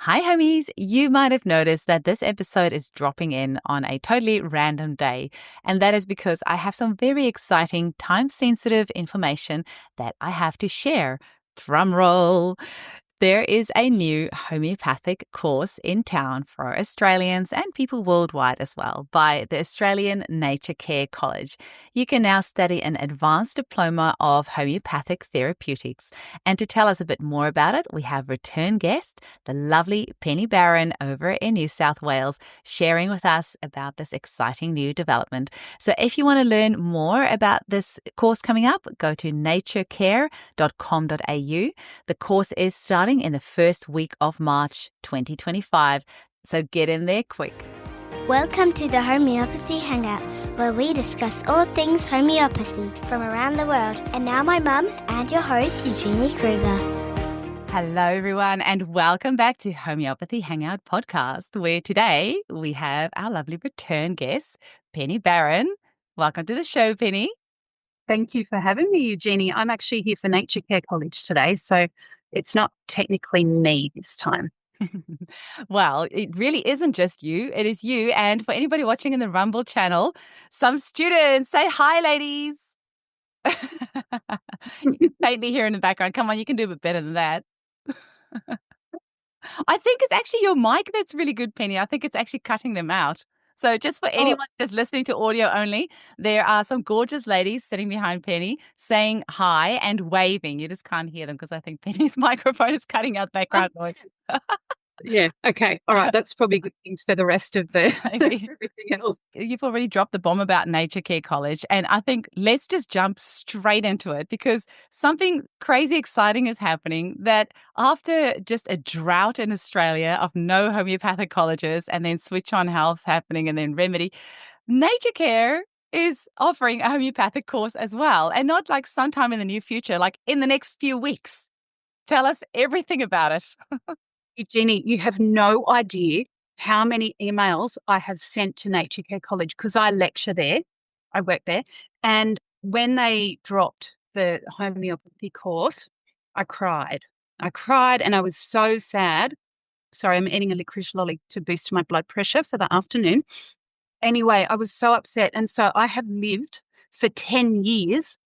Hi, homies. You might have noticed that this episode is dropping in on a totally random day. And that is because I have some very exciting, time sensitive information that I have to share. Drum roll. There is a new homeopathic course in town for Australians and people worldwide as well by the Australian NatureCare College. You can now study an advanced diploma of homeopathic therapeutics. And to tell us a bit more about it, we have return guest, the lovely Penny Barron over in New South Wales, sharing with us about this exciting new development. So if you want to learn more about this course coming up, go to naturecare.com.au. The course is starting in the first week of March 2025, so get in there quick. Welcome to the Homeopathy Hangout, where we discuss all things homeopathy from around the world. And now my mum and your host, Eugenie Kruger. Hello, everyone, and welcome back to Homeopathy Hangout podcast, where today we have our lovely return guest, Penny Barron. Welcome to the show, Penny. Thank you for having me, Eugenie. I'm actually here for NatureCare College today, so it's not technically me this time. Well, it really isn't just you. It is you. And for anybody watching in the Rumble channel, some students, say hi, ladies. You faintly hear in the background. Come on, you can do a bit better than that. I think it's actually your mic that's really good, Penny. I think it's actually cutting them out. So just for anyone just listening to audio only, there are some gorgeous ladies sitting behind Penny saying hi and waving. You just can't hear them because I think Penny's microphone is cutting out background noise. Yeah, okay. All right, that's probably good things for the rest of the everything else. You've already dropped the bomb about NatureCare College, and I think let's just jump straight into it because something crazy exciting is happening that after just a drought in Australia of no homeopathic colleges and then Switch On Health happening and then Remedy, NatureCare is offering a homeopathic course as well, and not like sometime in the near future, like in the next few weeks. Tell us everything about it. Eugenie, you have no idea how many emails I have sent to NatureCare College because I lecture there. I work there. And when they dropped the homeopathy course, I cried. I cried and I was so sad. Sorry, I'm eating a licorice lolly to boost my blood pressure for the afternoon. Anyway, I was so upset. And so I have lived for 10 years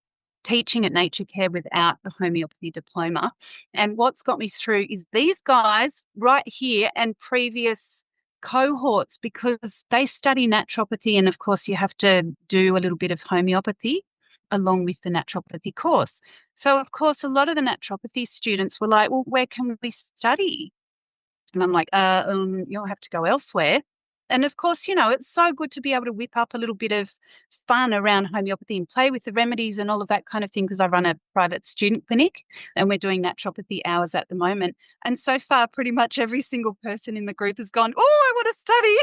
teaching at NatureCare without the homeopathy diploma. And what's got me through is these guys right here and previous cohorts, because they study naturopathy. And of course, you have to do a little bit of homeopathy along with the naturopathy course. So, of course, a lot of the naturopathy students were like, well, where can we study? And I'm like, you'll have to go elsewhere. And of course, you know, it's so good to be able to whip up a little bit of fun around homeopathy and play with the remedies and all of that kind of thing because I run a private student clinic and we're doing naturopathy hours at the moment. And so far, pretty much every single person in the group has gone, oh, I want to study.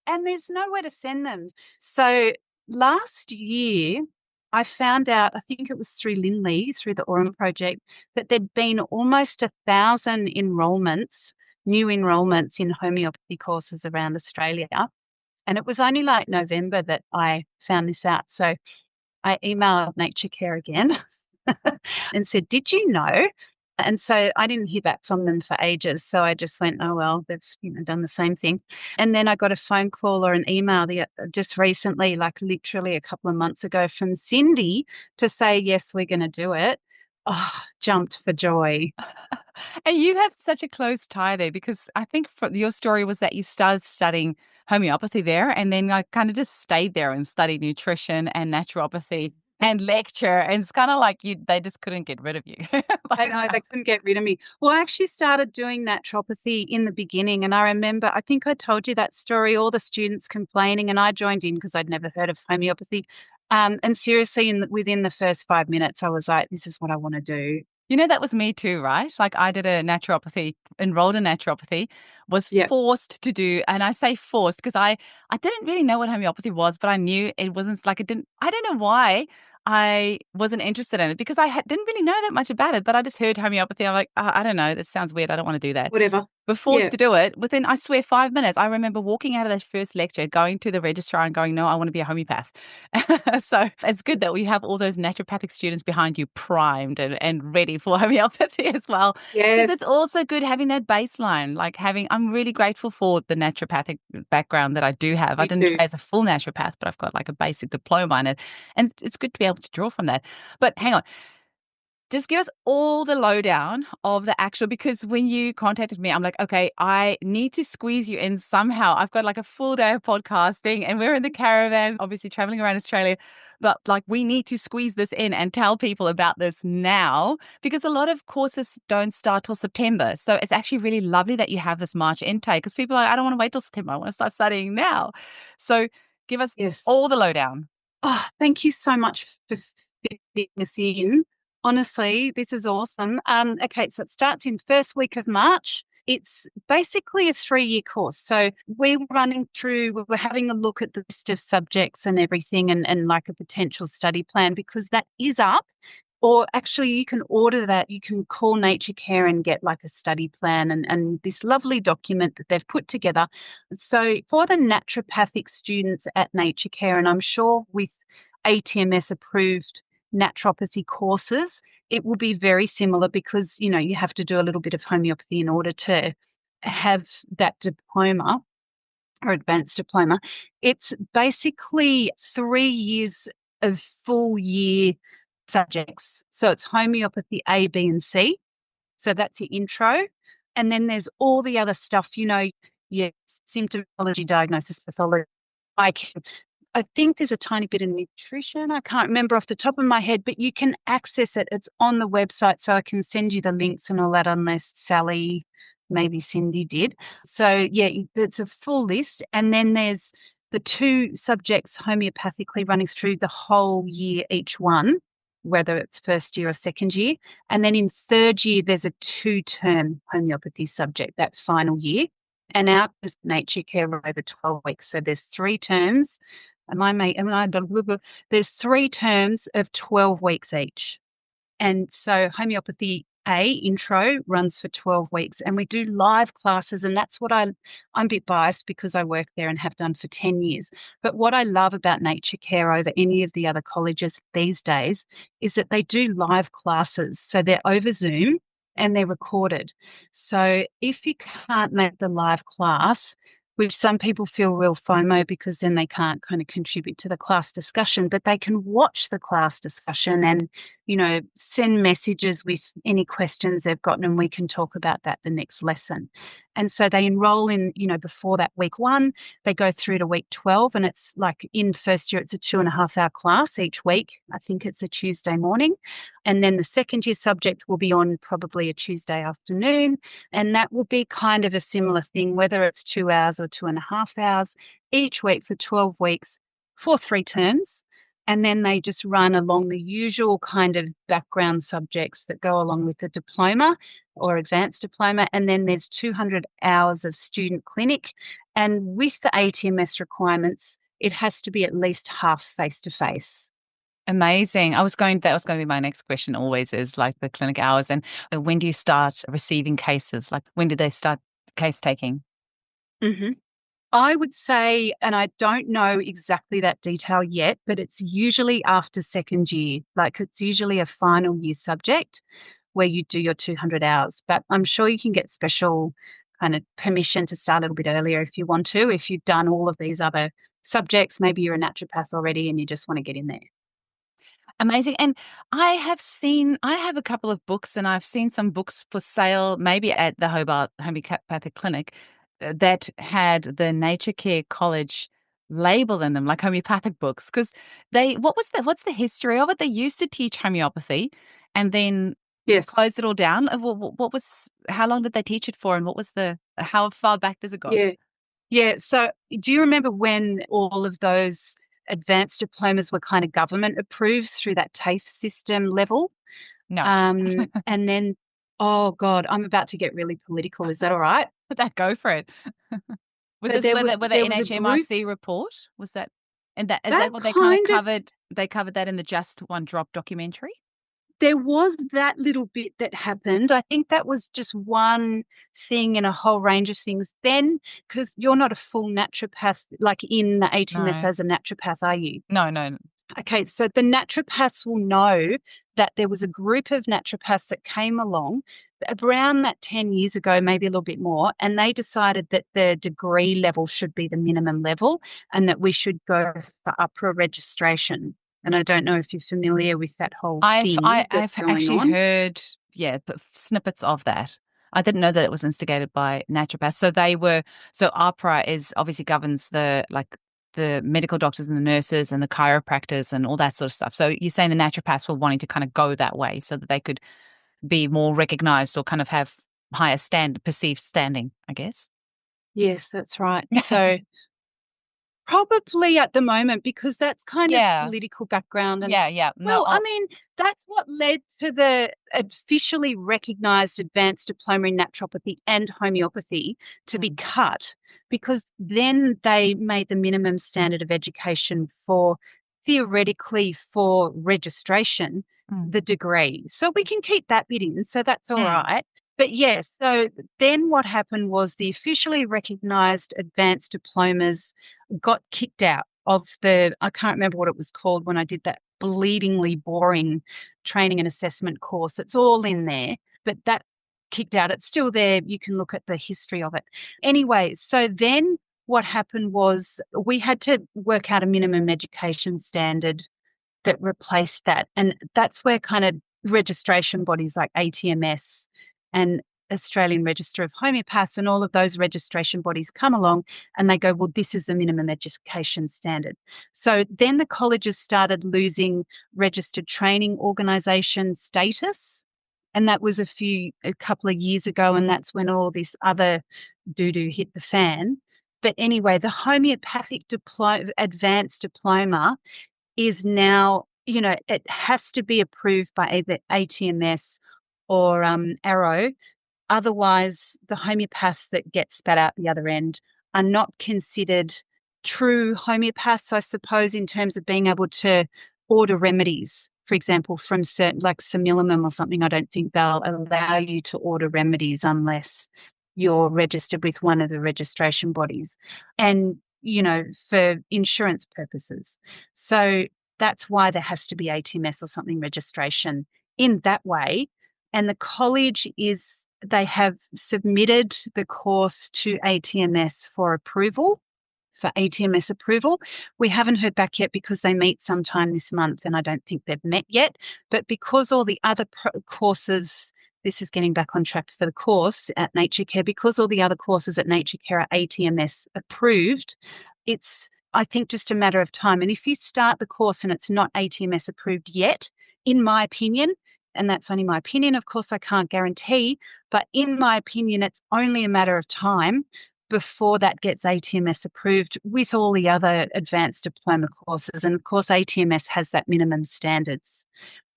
And there's nowhere to send them. So last year, I found out, I think it was through Linley, through the Aurum project, that there'd been almost 1,000 enrolments, new enrolments in homeopathy courses around Australia. And it was only like November that I found this out. So I emailed NatureCare again and said, did you know? And so I didn't hear back from them for ages. So I just went, oh, well, they've done the same thing. And then I got a phone call or an email just recently, like literally a couple of months ago from Cindy to say, yes, we're going to do it. Oh, jumped for joy. And you have such a close tie there because I think your story was that you started studying homeopathy there and then I kind of just stayed there and studied nutrition and naturopathy and lecture. And it's kind of like they just couldn't get rid of you. I know, they couldn't get rid of me. Well, I actually started doing naturopathy in the beginning. And I remember, I think I told you that story, all the students complaining and I joined in because I'd never heard of homeopathy. And seriously, within the first 5 minutes, I was like, this is what I want to do. You know, that was me too, right? Like I did a naturopathy, enrolled in naturopathy, was forced to do, and I say forced because I didn't really know what homeopathy was, but I knew it wasn't like I don't know why I wasn't interested in it because I didn't really know that much about it, but I just heard homeopathy. I'm like, I don't know, that sounds weird. I don't want to do that. Whatever. forced to do it within, I swear, 5 minutes. I remember walking out of that first lecture, going to the registrar and going, no, I want to be a homeopath. So it's good that we have all those naturopathic students behind you primed and ready for homeopathy as well. Because it's Yes, also good having that baseline, I'm really grateful for the naturopathic background that I do have. I me didn't too. train as a full naturopath, but I've got like a basic diploma in it. And it's good to be able to draw from that. But hang on. Just give us all the lowdown of the actual, because when you contacted me, I'm like, okay, I need to squeeze you in somehow. I've got like a full day of podcasting and we're in the caravan, obviously traveling around Australia, but like we need to squeeze this in and tell people about this now because a lot of courses don't start till September. So it's actually really lovely that you have this March intake because people are like, I don't want to wait till September. I want to start studying now. So give us Yes. all the lowdown. Oh, thank you so much for fitting us in. Honestly, this is awesome. Okay, so it starts in first week of March. It's basically a 3-year course. So we're having a look at the list of subjects and everything and like a potential study plan because that is up. Or actually, you can order that. You can call NatureCare and get like a study plan and this lovely document that they've put together. So for the naturopathic students at NatureCare, and I'm sure with ATMS approved naturopathy courses, it will be very similar because, you have to do a little bit of homeopathy in order to have that diploma or advanced diploma. It's basically 3 years of full year subjects. So it's homeopathy A, B, and C. So that's your intro. And then there's all the other stuff, your symptomology, diagnosis, pathology. I think there's a tiny bit of nutrition. I can't remember off the top of my head, but you can access it. It's on the website, so I can send you the links and all that unless Sally, maybe Cindy did. So yeah, it's a full list. And then there's the 2 subjects homeopathically running through the whole year, each one, whether it's first year or second year. And then in third year, there's a 2-term homeopathy subject, that final year. And our nature care are over 12 weeks. So there's 3 terms. There's 3 terms of 12 weeks each. And so homeopathy A intro runs for 12 weeks and we do live classes. And that's what I'm a bit biased because I work there and have done for 10 years. But what I love about NatureCare over any of the other colleges these days is that they do live classes. So they're over Zoom and they're recorded. So if you can't make the live class, which some people feel real FOMO because then they can't kind of contribute to the class discussion, but they can watch the class discussion and, send messages with any questions they've gotten and we can talk about that the next lesson. And so they enroll in, before that week 1, they go through to week 12 and it's like in first year, it's a 2.5-hour class each week. I think it's a Tuesday morning. And then the second year subject will be on probably a Tuesday afternoon. And that will be kind of a similar thing, whether it's 2 hours or 2.5 hours each week for 12 weeks for 3 terms. And then they just run along the usual kind of background subjects that go along with the diploma or advanced diploma. And then there's 200 hours of student clinic. And with the ATMS requirements, it has to be at least half face-to-face. Amazing. That was going to be my next question always is like the clinic hours. And when do you start receiving cases? Like when did they start case taking? Mm-hmm. I would say, and I don't know exactly that detail yet, but it's usually after second year. Like it's usually a final year subject where you do your 200 hours. But I'm sure you can get special kind of permission to start a little bit earlier if you want to. If you've done all of these other subjects, maybe you're a naturopath already and you just want to get in there. Amazing. And I have a couple of books and I've seen some books for sale, maybe at the Hobart Homeopathic Clinic that had the NatureCare College label in them, like homeopathic books. Because what's the history of it? They used to teach homeopathy and then Yes. closed it all down. How long did they teach it for? And how far back does it go? Yeah. Yeah. So do you remember when all of those advanced diplomas were kind of government approved through that TAFE system level? No. And then, oh God, I'm about to get really political. Is that all right? Go for it. Was But this there was where the there was a group NHMRC report? Was that, and that is that that what they kind of kind of covered? They covered that in the Just One Drop documentary? there was that little bit that happened. I think that was just one thing in a whole range of things. Then, because you're not a full naturopath, like in the ATMS No. as a naturopath, are you? No. Okay, so the naturopaths will know that there was a group of naturopaths that came along around that 10 years ago, maybe a little bit more, and they decided that the degree level should be the minimum level and that we should go for upper registration. And I don't know if you're familiar with that whole thing I've that's going actually on. heard, snippets of that. I didn't know that it was instigated by naturopaths. So APRA is obviously governs the medical doctors and the nurses and the chiropractors and all that sort of stuff. So you're saying the naturopaths were wanting to kind of go that way so that they could be more recognized or kind of have higher perceived standing, I guess. Yes, that's right. So probably at the moment, because that's kind of Yeah. political background. And Yeah. No, well, I mean, that's what led to the officially recognised advanced diploma in naturopathy and homeopathy to be cut, because then they made the minimum standard of education for theoretically for registration, the degree. So we can keep that bit in. So that's all right. But yes, so then what happened was the officially recognised advanced diplomas got kicked out of I can't remember what it was called when I did that bleedingly boring training and assessment course. It's all in there, but that kicked out. It's still there. You can look at the history of it. Anyway, so then what happened was we had to work out a minimum education standard that replaced that. And that's where kind of registration bodies like ATMS and Australian Register of Homeopaths and all of those registration bodies come along and they go, well, this is the minimum education standard. So then the colleges started losing registered training organisation status. And that was a couple of years ago. And that's when all this other doo-doo hit the fan. But anyway, the homeopathic advanced diploma is now, it has to be approved by either ATMS or Arrow. Otherwise, the homeopaths that get spat out the other end are not considered true homeopaths, I suppose, in terms of being able to order remedies. For example, from certain, like similimum or something, I don't think they'll allow you to order remedies unless you're registered with one of the registration bodies. And for insurance purposes. So that's why there has to be ATMS or something registration in that way. And the college they have submitted the course to ATMS for approval, for ATMS approval. We haven't heard back yet because they meet sometime this month and I don't think they've met yet. But because all the other courses, this is getting back on track for the course at NatureCare, because all the other courses at NatureCare are ATMS approved, it's, I think, just a matter of time. And if you start the course and it's not ATMS approved yet, in my opinion, and that's only my opinion, of course I can't guarantee, but in my opinion, it's only a matter of time before that gets ATMS approved with all the other advanced diploma courses. And of course, ATMS has that minimum standards.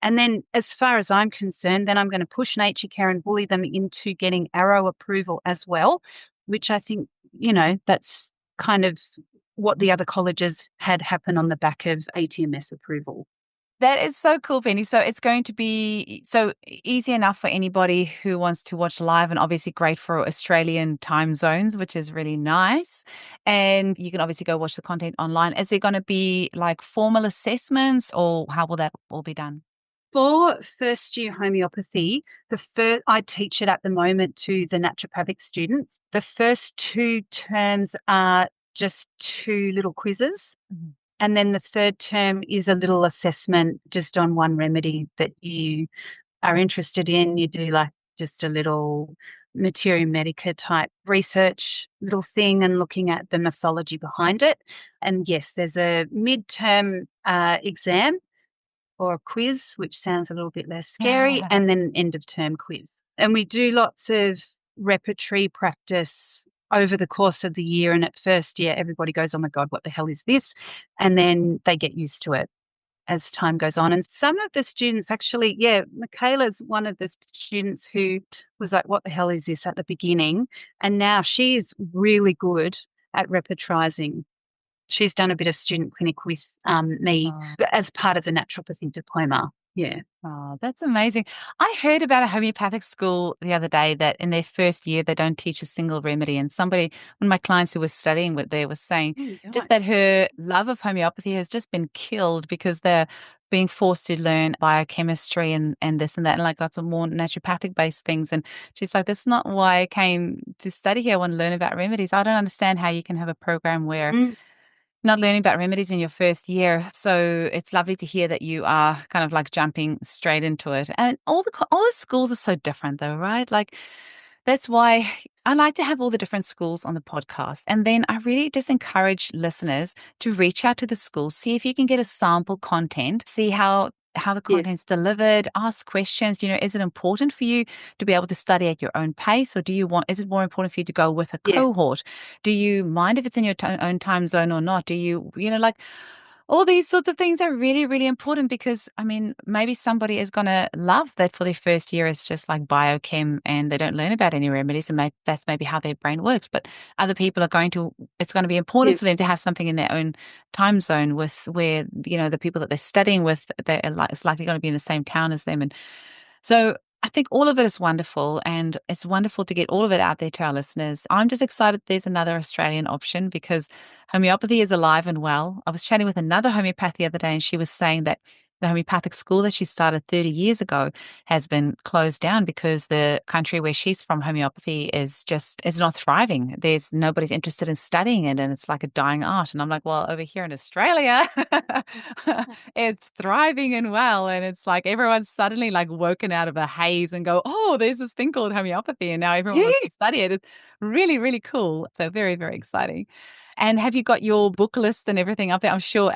And then as far as I'm concerned, then I'm going to push NatureCare and bully them into getting Arrow approval as well, which I think, that's kind of what the other colleges had happen on the back of ATMS approval. That is so cool, Penny. So it's going to be so easy enough for anybody who wants to watch live and obviously great for Australian time zones, which is really nice. And you can obviously go watch the content online. Is there going to be like formal assessments or how will that all be done? For first year homeopathy, I teach it at the moment to the naturopathic students. The first 2 terms are just 2 little quizzes. Mm-hmm. And then the third term is a little assessment just on one remedy that you are interested in. You do like just a little materia medica type research little thing and looking at the mythology behind it. And yes, there's a midterm exam or a quiz, which sounds a little bit less scary, and then an end of term quiz. And we do lots of repertory practice over the course of the year. And at first, everybody goes, oh my God, what the hell is this? And then they get used to it as time goes on. And some of the students actually, Michaela's one of the students who was like, what the hell is this at the beginning? And now she's really good at repertorizing. She's done a bit of student clinic with me as part of the naturopathy diploma. Yeah. Oh, that's amazing. I heard about a homeopathic school the other day that in their first year they don't teach a single remedy. And somebody, one of my clients who was studying with there was saying Oh, just right. that her love of homeopathy has just been killed because they're being forced to learn biochemistry and this and that and like lots of more naturopathic based things. And she's like, that's not why I came to study here. I want to learn about remedies. I don't understand how you can have a program where Mm, not learning about remedies in your first year. So it's lovely to hear that you are kind of like jumping straight into it. And all the schools are so different though, right? Like that's why I like to have all the different schools on the podcast. And then I really just encourage listeners to reach out to the school, see if you can get a sample content, see how the yes. content's delivered, ask questions. Is it important for you to be able to study at your own pace, or is it more important for you to go with a Yeah. cohort? Do you mind if it's in your own time zone or not? Do like all these sorts of things are really, really important because, I mean, maybe somebody is going to love that for their first year. It's just like biochem and they don't learn about any remedies. And that's maybe how their brain works. But other people it's going to be important Yes. for them to have something in their own time zone with where, the people that they're studying with, it's likely going to be in the same town as them. And so I think all of it is wonderful, and it's wonderful to get all of it out there to our listeners. I'm just excited there's another Australian option because homeopathy is alive and well. I was chatting with another homeopath the other day, and she was saying that the homeopathic school that she started 30 years ago has been closed down because the country where she's from, homeopathy is not thriving. Nobody's interested in studying it, and it's like a dying art. And I'm like, well, over here in Australia, it's thriving and well. And it's like everyone's suddenly like woken out of a haze and go, oh, there's this thing called homeopathy. And now everyone wants Yeah. to study it. It's really, really cool. So very, very exciting. And have you got your book list and everything up there? I'm sure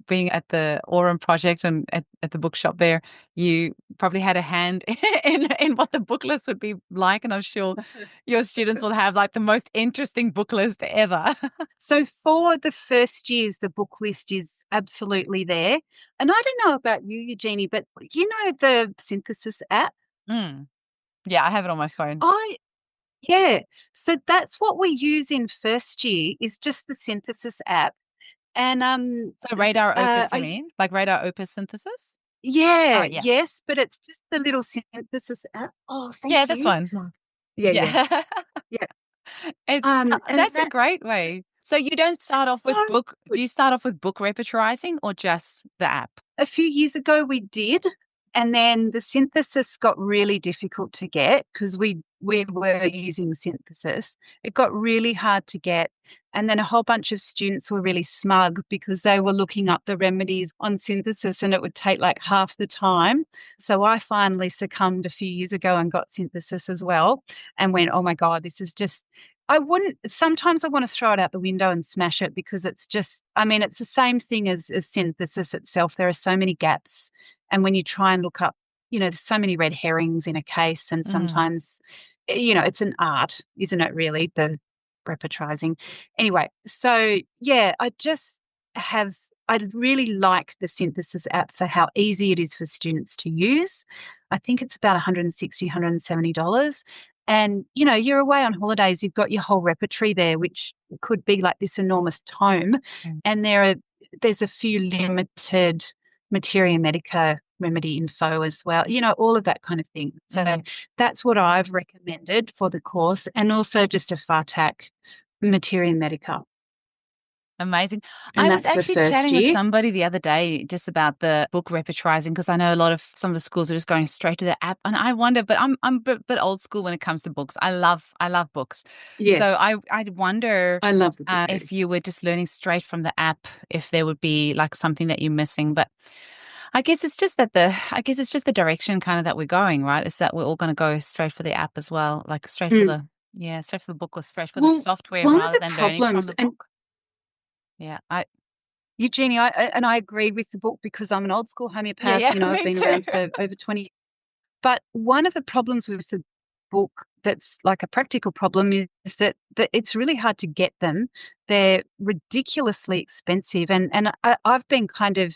being at the Aurum Project and at the bookshop there, you probably had a hand in what the book list would be like. And I'm sure your students will have like the most interesting book list ever. So for the first years, the book list is absolutely there. And I don't know about you, Eugenie, but you know the Synthesis app? Mm. Yeah, I have it on my phone. I Yeah. So that's what we use in first year is just the Synthesis app. And So radar opus, you I mean? Like radar opus synthesis? Oh, yeah, yeah. yes, but it's just the little Synthesis app. Oh, Yeah, thank this you. one. Yeah, yeah, Yeah. yeah. And That's a that great way. So you don't start off with so do good. you start off with book repertorizing or just the app? A few years ago we did, and then the synthesis got really difficult to get because we were using synthesis. It got really hard to get, and then a whole bunch of students were really smug because they were looking up the remedies on synthesis and it would take like half the time. So I finally succumbed a few years ago and got synthesis as well and went, oh my God, this is just I wouldn't sometimes I want to throw it out the window and smash it because it's just I mean, it's the same thing as synthesis itself. There are so many gaps. And when you try and look up, there's so many red herrings in a case, and Mm. sometimes, it's an art, isn't it, really? The repertorizing. Anyway, so yeah, I really like the synthesis app for how easy it is for students to use. I think it's about $160, $170. And, you're away on holidays, you've got your whole repertory there, which could be like this enormous tome. Mm. And there's a few limited materia medica remedy info as well, all of that kind of thing. So Mm. that's what I've recommended for the course, and also just a FARTAC materia medica. Amazing. And I was that's for actually first chatting with year. somebody the other day just about the book repertorizing because I know some of the schools are just going straight to the app, and I wonder. But I'm a bit old school when it comes to books. I love books, so Yes, I wonder I love the book too. if you were just learning straight from the app, if there would be like something that you're missing. But I guess it's just the direction kind of that we're going, right? Is that we're all going to go straight for the app as well, like Mm. straight for the book or straight for the Well, software one of rather the than learning from problems, the and book. Yeah, I Eugenie, I agree with the book because I'm an old school yeah, homeopath. yeah, I've me been too. around for over 20. But one of the problems with the book that's like a practical problem is that it's really hard to get them. They're ridiculously expensive. And I've been kind of,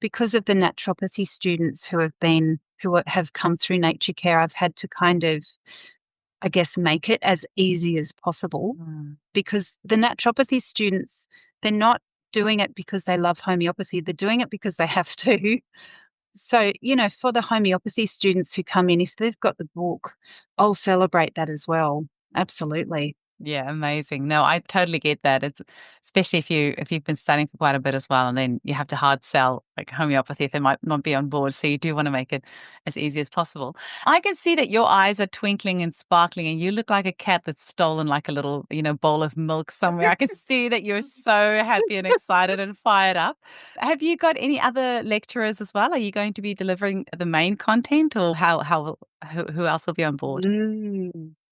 because of the naturopathy students who have come through NatureCare, I've had to kind of, I guess, make it as easy as possible Mm. because the naturopathy students, they're not doing it because they love homeopathy. They're doing it because they have to. So, for the homeopathy students who come in, if they've got the book, I'll celebrate that as well. Absolutely. Yeah, amazing. No, I totally get that. It's especially if you've been studying for quite a bit as well, and then you have to hard sell like homeopathy if they might not be on board. So you do want to make it as easy as possible. I can see that your eyes are twinkling and sparkling, and you look like a cat that's stolen like a little, bowl of milk somewhere. I can see that you're so happy and excited and fired up. Have you got any other lecturers as well? Are you going to be delivering the main content, or who else will be on board?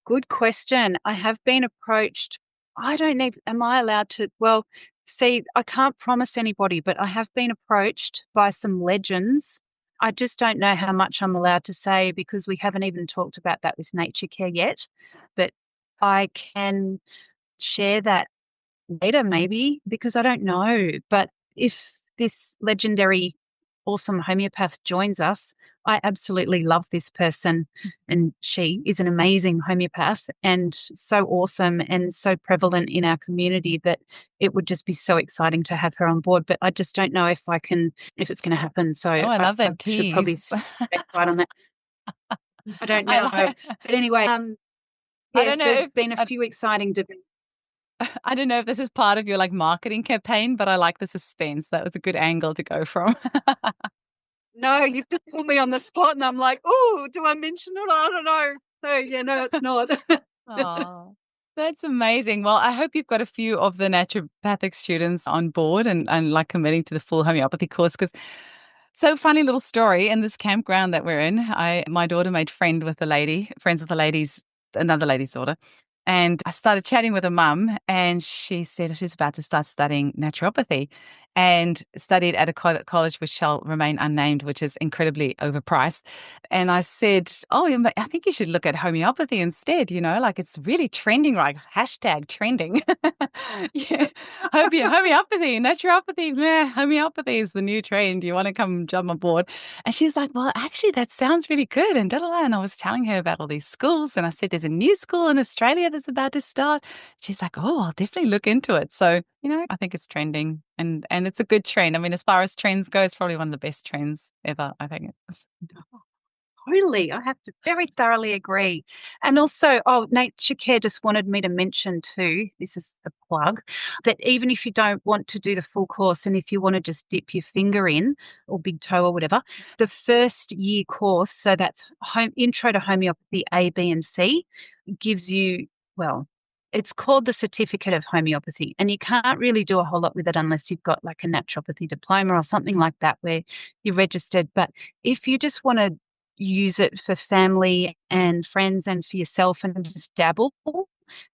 Good question. I have been approached. I don't know. Am I allowed to? Well, see, I can't promise anybody, but I have been approached by some legends. I just don't know how much I'm allowed to say because we haven't even talked about that with NatureCare yet. But I can share that later, maybe, because I don't know. But if this legendary, awesome homeopath joins us, I absolutely love this person. And she is an amazing homeopath and so awesome and so prevalent in our community that it would just be so exciting to have her on board. But I just don't know if it's going to happen. So Oh, I I love that should probably tease. stay quiet on that. I don't I know. like. But anyway, I don't yes, know there's if been a few exciting debates. I don't know if this is part of your like marketing campaign, but I like the suspense. That was a good angle to go from. No, you've just put me on the spot and I'm like, "Oh, do I mention it? I don't know." So, yeah, no, it's not. Oh, that's amazing. Well, I hope you've got a few of the naturopathic students on board and like committing to the full homeopathy course because so funny little story in this campground that we're in. My daughter made friends with the lady's another lady's daughter. And I started chatting with her mum, and she said she's about to start studying naturopathy and studied at a college which shall remain unnamed, which is incredibly overpriced. And I said, "Oh, I think you should look at homeopathy instead. Like it's really trending, like hashtag trending." Yeah, homeopathy, naturopathy, homeopathy is the new trend. You want to come jump on board? And she's like, "Well, actually, that sounds really good." And da da da. And I was telling her about all these schools, and I said, "There's a new school in Australia that's about to start." She's like, "Oh, I'll definitely look into it." So, I think it's trending, and it's a good trend. I mean, as far as trends go, it's probably one of the best trends ever. I think. Totally. I have to very thoroughly agree. And also, Nature Care just wanted me to mention too, this is the plug, that even if you don't want to do the full course and if you want to just dip your finger in or big toe or whatever, the first year course, so that's Intro to Homeopathy A, B, and C, gives you, well, it's called the Certificate of Homeopathy. And you can't really do a whole lot with it unless you've got like a naturopathy diploma or something like that where you're registered. But if you just want to use it for family and friends and for yourself and just dabble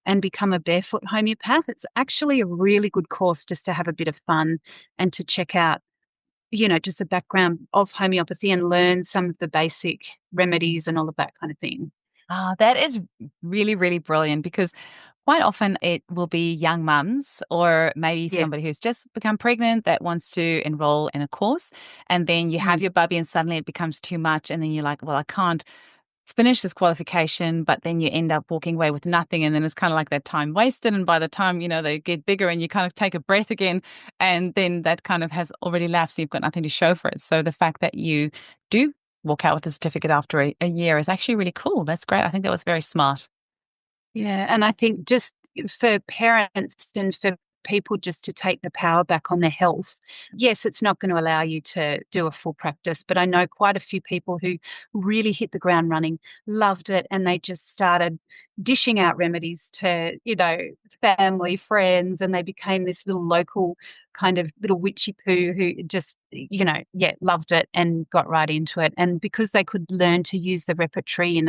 and become a barefoot homeopath, it's actually a really good course just to have a bit of fun and to check out, just the background of homeopathy and learn some of the basic remedies and all of that kind of thing. That is really, really brilliant because quite often it will be young mums or maybe Yeah. somebody who's just become pregnant that wants to enroll in a course. And then you have Mm. your bubby and suddenly it becomes too much. And then you're like, well, I can't finish this qualification, but then you end up walking away with nothing. And then it's kind of like that time wasted. And by the time, they get bigger and you kind of take a breath again, and then that kind of has already lapsed. You've got nothing to show for it. So the fact that you do walk out with a certificate after a year is actually really cool. That's great. I think that was very smart. Yeah, and I think just for parents and for people just to take the power back on their health, yes, it's not going to allow you to do a full practice, but I know quite a few people who really hit the ground running, loved it, and they just started dishing out remedies to, family, friends, and they became this little local kind of little witchy poo who just, loved it and got right into it. And because they could learn to use the repertory in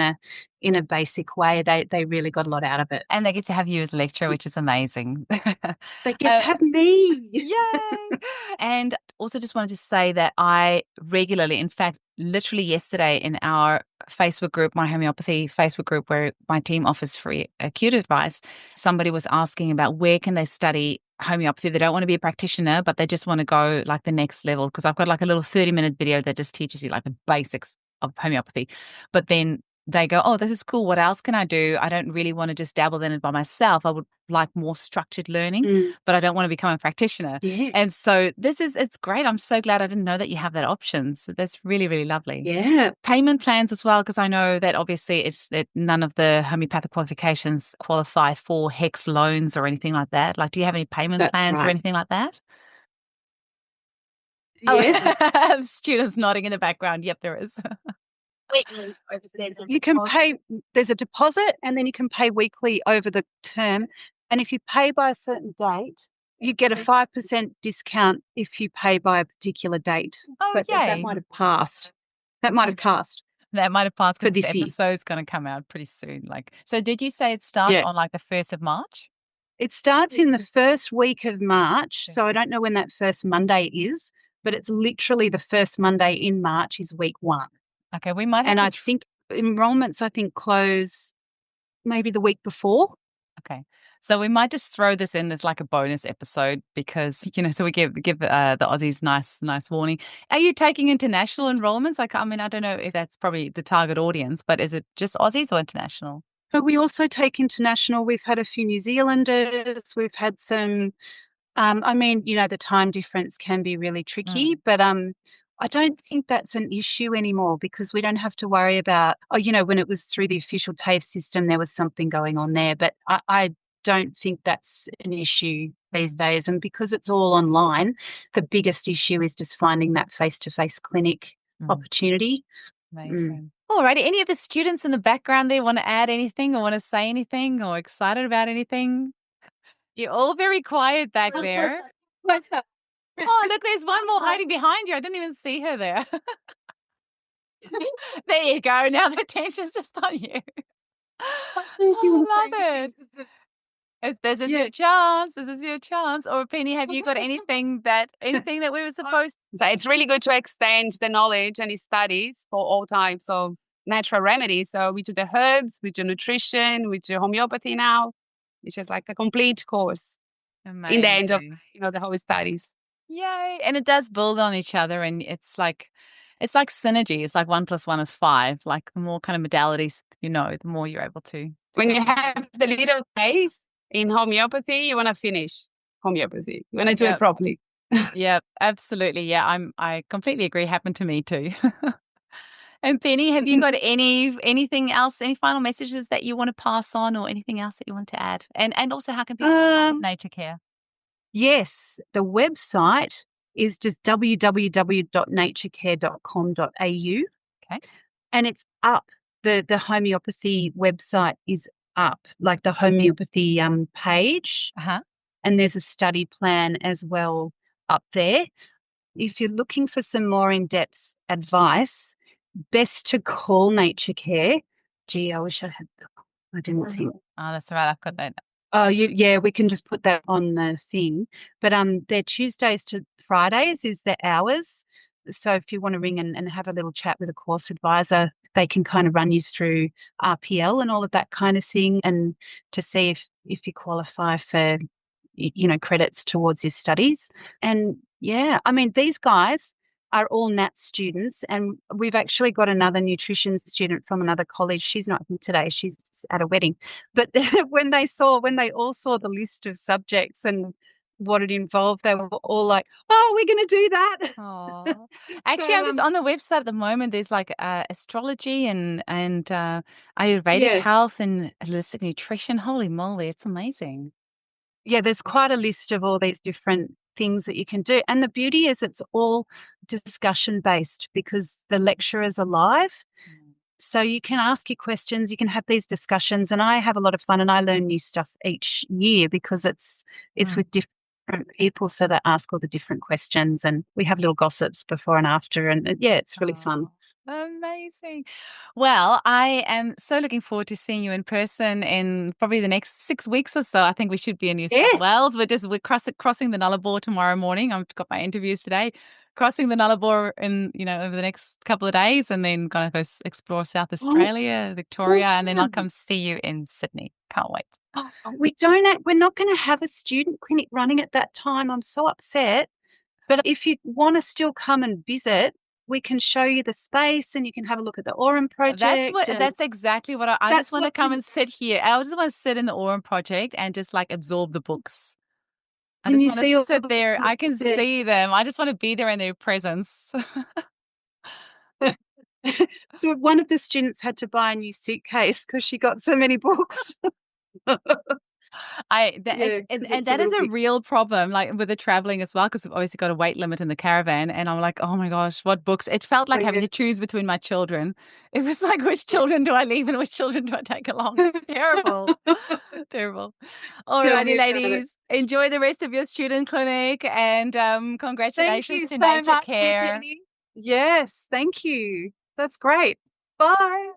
a basic way, they really got a lot out of it. And they get to have you as a lecturer, which is amazing. They get to Uh, have me. Yay! And also just wanted to say that I regularly, in fact, literally yesterday in our Facebook group, my homeopathy Facebook group, where my team offers free acute advice, somebody was asking about where can they study homeopathy. They don't want to be a practitioner, but they just want to go like the next level. Because I've got like a little 30-minute video that just teaches you like the basics of homeopathy. But then they go, oh, this is cool. What else can I do? I don't really want to just dabble in it by myself. I would like more structured learning, but I don't want to become a practitioner. Yeah. And so it's great. I'm so glad I didn't know that you have that option. So that's really, really lovely. Yeah. Payment plans as well, because I know that obviously none of the homeopathic qualifications qualify for HEX loans or anything like that. Like, do you have any payment That's plans or right. anything like that? Yes. Oh, students nodding in the background. Yep, there is. You can pay, there's a deposit, and then you can pay weekly over the term. And if you pay by a certain date, you get a 5% discount if you pay by a particular date. Oh, but that yay. might have passed. That might have passed That might have passed for because the this year. episode's going to come out pretty soon. Like, so did you say it starts Yeah. on like the 1st of March? It starts in the first week of March. So I don't know when that first Monday is, but it's literally the first Monday in March is week 1. Okay, we might have And to. I think enrollments, close maybe the week before. Okay. So we might just throw this in as like a bonus episode because, so we give the Aussies nice warning. Are you taking international enrollments? Like, I mean, I don't know if that's probably the target audience, but is it just Aussies or international? But we also take international. We've had a few New Zealanders. We've had some, the time difference can be really tricky, but I don't think that's an issue anymore because we don't have to worry about, when it was through the official TAFE system, there was something going on there. But I don't think that's an issue these days. And because it's all online, the biggest issue is just finding that face-to-face clinic opportunity. Amazing. Alrighty. Any of the students in the background there want to add anything or want to say anything or excited about anything? You're all very quiet back there. Oh, look, there's one more hiding behind you. I didn't even see her there. There you go. Now the attention's just on you. I love it. This is your chance. This is your chance. Or Penny, have you got anything that we were supposed to? So it's really good to extend the knowledge and studies for all types of natural remedies. So we do the herbs, we do nutrition, we do homeopathy now. It's just like a complete course in the end of the whole studies. Yay. And it does build on each other, and it's like synergy. It's like 1 + 1 is 5. Like the more kind of modalities the more you're able to. When you have the little taste in homeopathy, you want to finish homeopathy. You want to do it properly. Yeah, absolutely. Yeah, I completely agree. Happened to me too. And Penny, have you got anything else, any final messages that you want to pass on or anything else that you want to add? And also, how can people find NatureCare? Yes, the website is just www.naturecare.com.au. Okay. And it's up. The homeopathy website is up, like the homeopathy page. And there's a study plan as well up there. If you're looking for some more in-depth advice, best to call NatureCare. Gee, I wish I didn't think. Oh, that's right. I've got that. Oh, yeah, we can just put that on the thing. But they're Tuesdays to Fridays is their hours. So if you want to ring and have a little chat with a course advisor, they can kind of run you through RPL and all of that kind of thing, and to see if you qualify for, credits towards your studies. And yeah, I mean, these guys are all NAT students, and we've actually got another nutrition student from another college. She's not here today. She's at a wedding. But when they all saw the list of subjects and what it involved, they were all like, oh, we're going to do that. Oh, actually, I'm just on the website at the moment. There's like astrology and Ayurvedic health and holistic nutrition. Holy moly, it's amazing. Yeah, there's quite a list of all these different things that you can do. And the beauty is it's all discussion based because the lecturers are live. So you can ask your questions, you can have these discussions, and I have a lot of fun and I learn new stuff each year because it's with different people, so they ask all the different questions and we have little gossips before and after, and it's really fun. Amazing. Well, I am so looking forward to seeing you in person in probably the next 6 weeks or so. I think we should be in New South Wales. We're crossing the Nullarbor tomorrow morning. I've got my interviews today. Crossing the Nullarbor over the next couple of days, and then going to go explore South Australia, Victoria, and then I'll come see you in Sydney. Can't wait. We're not going to have a student clinic running at that time. I'm so upset. But if you want to still come and visit, we can show you the space and you can have a look at the Aurum project. That's exactly what I That's just want to what come you- and sit here. I just want to sit in the Aurum project and just like absorb the books. I Can just you want see to all sit the there. I can books? Yeah. see them. I just want to be there in their presence. So one of the students had to buy a new suitcase because she got so many books. Yeah, 'cause And it's a that is little a bit. real problem, like with the traveling as well, because we've obviously got a weight limit in the caravan. And I'm like, oh my gosh, what books? It felt like having Yeah. to choose between my children. It was like, which children do I leave and which children do I take along? It's terrible. Terrible. Tell Alrighty, me about it. ladies. Enjoy the rest of your student clinic and Thank congratulations you to so much, NatureCare. Jenny. Yes, thank you. That's great. Bye.